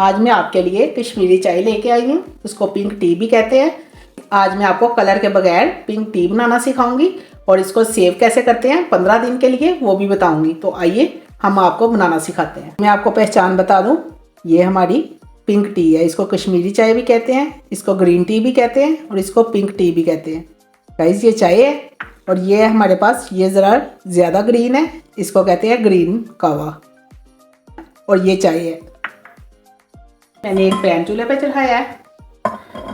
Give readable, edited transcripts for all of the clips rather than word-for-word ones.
आज मैं आपके लिए कश्मीरी चाय लेके आई हूँ, उसको पिंक टी भी कहते हैं। आज मैं आपको कलर के बगैर पिंक टी बनाना सिखाऊंगी और इसको सेव कैसे करते हैं 15 दिन के लिए वो भी बताऊंगी। तो आइए हम आपको बनाना सिखाते हैं। मैं आपको पहचान बता दूं, ये हमारी पिंक टी है। इसको कश्मीरी चाय भी कहते हैं, इसको ग्रीन टी भी कहते हैं और इसको पिंक टी भी कहते हैं। गाइस ये चाय है और ये हमारे पास ये ज़रा ज़्यादा ग्रीन है, इसको कहते हैं ग्रीन कावा। और ये चाय है। मैंने एक पैन चूल्हे पे चढ़ाया है।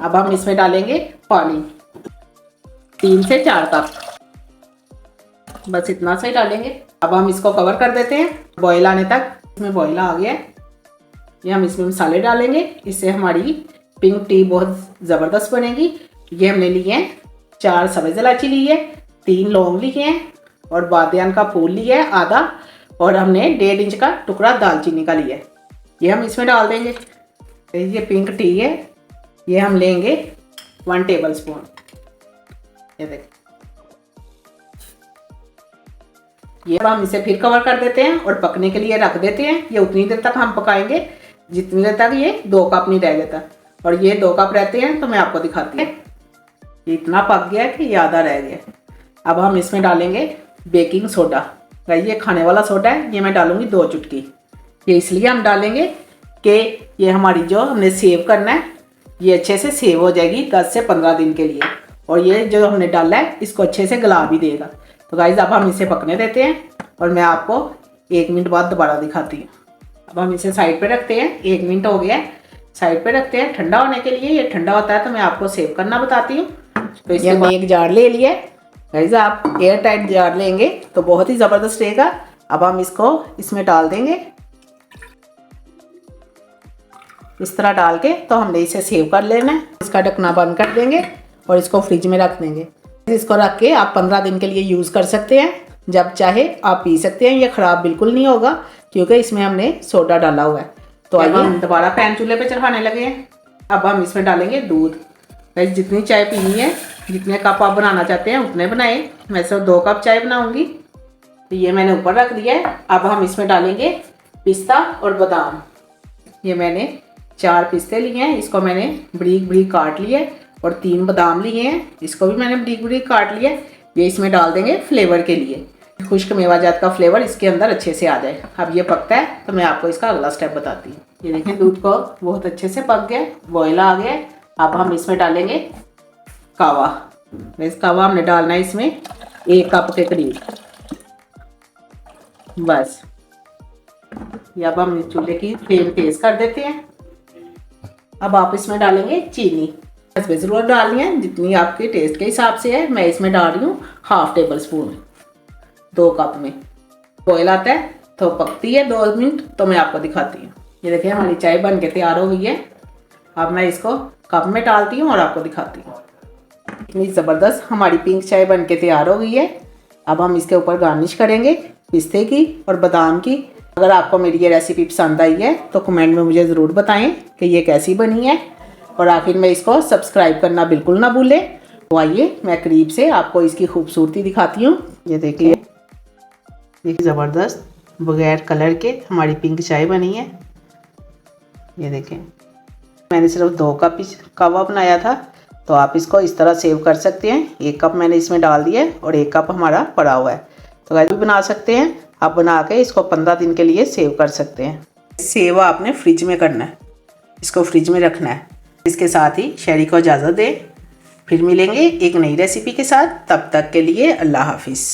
अब हम इसमें डालेंगे पानी 3 से 4 कप, बस इतना सा ही डालेंगे। अब हम इसको कवर कर देते हैं बॉयल आने तक। इसमें बॉयल आ गया है। ये हम इसमें मसाले डालेंगे, इससे हमारी पिंक टी बहुत ज़बरदस्त बनेगी। ये हमने लिए हैं 4 सब्ज़ इलायची ली है, 3 लौंग लिए हैं और बादियान का फूल लिया है आधा, और हमने 1.5 इंच का टुकड़ा दालचीनी का लिया है। ये हम इसमें डाल देंगे। ये पिंक टी है, ये हम लेंगे 1 टेबल स्पून। ये देखिए, ये हम इसे फिर कवर कर देते हैं और पकने के लिए रख देते हैं। ये उतनी देर तक हम पकाएंगे जितनी देर तक ये 2 कप नहीं रह जाता। और ये 2 कप रहते हैं तो मैं आपको दिखाती हूँ। ये इतना पक गया है कि ये आधा रह गया। अब हम इसमें डालेंगे बेकिंग सोडा। ये खाने वाला सोडा है, ये मैं डालूंगी 2 चुटकी। ये इसलिए हम डालेंगे कि ये हमारी जो हमने सेव करना है ये अच्छे से सेव हो जाएगी 10 से 15 दिन के लिए। और ये जो हमने डाला है इसको अच्छे से गला भी देगा। तो गाइस अब हम इसे पकने देते हैं और मैं आपको 1 मिनट बाद दोबारा दिखाती हूँ। अब हम इसे साइड पे रखते हैं। 1 मिनट हो गया है, साइड पे रखते हैं ठंडा होने के लिए। ये ठंडा होता है तो मैं आपको सेव करना बताती हूँ। तो इसके बाद एक जार ले लिया है। गाइस आप एयर टाइट जार लेंगे तो बहुत ही ज़बरदस्त रहेगा। अब हम इसको इसमें डाल देंगे, इस तरह डाल के तो हमने इसे सेव कर लेना है। इसका ढकना बंद कर देंगे और इसको फ्रिज में रख देंगे। इसको रख के आप 15 दिन के लिए यूज़ कर सकते हैं, जब चाहे आप पी सकते हैं। ये ख़राब बिल्कुल नहीं होगा क्योंकि इसमें हमने सोडा डाला हुआ है। तो आइए हम दोबारा पैन चूल्हे पे चढ़ाने लगे हैं। अब हम इसमें डालेंगे दूध। वैसे जितनी चाय पीनी है, जितने कप आप बनाना चाहते हैं उतने बनाएं। मैं सिर्फ 2 कप चाय बनाऊंगी। तो ये मैंने ऊपर रख दिया है। अब हम इसमें डालेंगे पिस्ता और बादाम। ये मैंने 4 पिस्ते लिए हैं, इसको मैंने बरीक बरीक काट लिया है। और 3 बादाम लिए हैं, इसको भी मैंने बरीक बरीक काट लिया है। ये इसमें डाल देंगे फ्लेवर के लिए, खुश्क मेवाजात का फ्लेवर इसके अंदर अच्छे से आ जाए। अब ये पकता है तो मैं आपको इसका अगला स्टेप बताती हूँ। ये देखें दूध को बहुत अच्छे से पक गया, बॉयल आ गया। अब हम इसमें डालेंगे कावा। इस कावा हमने डालना है इसमें 1 कप के करीब, बस। ये अब हम चूल्हे की फ्लेम तेज कर देते हैं। अब आप इसमें डालेंगे चीनी। इसमें ज़रूर डालनी है जितनी आपके टेस्ट के हिसाब से है। मैं इसमें डाल रही हूँ 1/2 टेबल स्पून 2 कप में। बॉयल आता है तो पकती है 2 मिनट तो मैं आपको दिखाती हूँ। ये देखिए हमारी चाय बन के तैयार हो गई है। अब मैं इसको कप में डालती हूँ और आपको दिखाती हूँ। इतनी ज़बरदस्त हमारी पिंक चाय बन के तैयार हो गई है। अब हम इसके ऊपर गार्निश करेंगे पिस्ते की और बादाम की। अगर आपको मेरी ये रेसिपी पसंद आई है तो कमेंट में मुझे ज़रूर बताएं कि ये कैसी बनी है। और आखिर में इसको सब्सक्राइब करना बिल्कुल ना भूलें। तो आइए मैं करीब से आपको इसकी खूबसूरती दिखाती हूँ। ये देखिए, ज़बरदस्त बगैर कलर के हमारी पिंक चाय बनी है। ये देखें, मैंने सिर्फ 2 कप कावा बनाया था, तो आप इसको इस तरह सेव कर सकते हैं। 1 कप मैंने इसमें डाल दिया है और 1 कप हमारा पड़ा हुआ है। तो गाइस भी बना सकते हैं आप, बना के इसको 15 दिन के लिए सेव कर सकते हैं। सेव आपने फ्रिज में करना है, इसको फ्रिज में रखना है। इसके साथ ही शहरी को इजाज़त दें। फिर मिलेंगे एक नई रेसिपी के साथ। तब तक के लिए अल्लाह हाफिज़।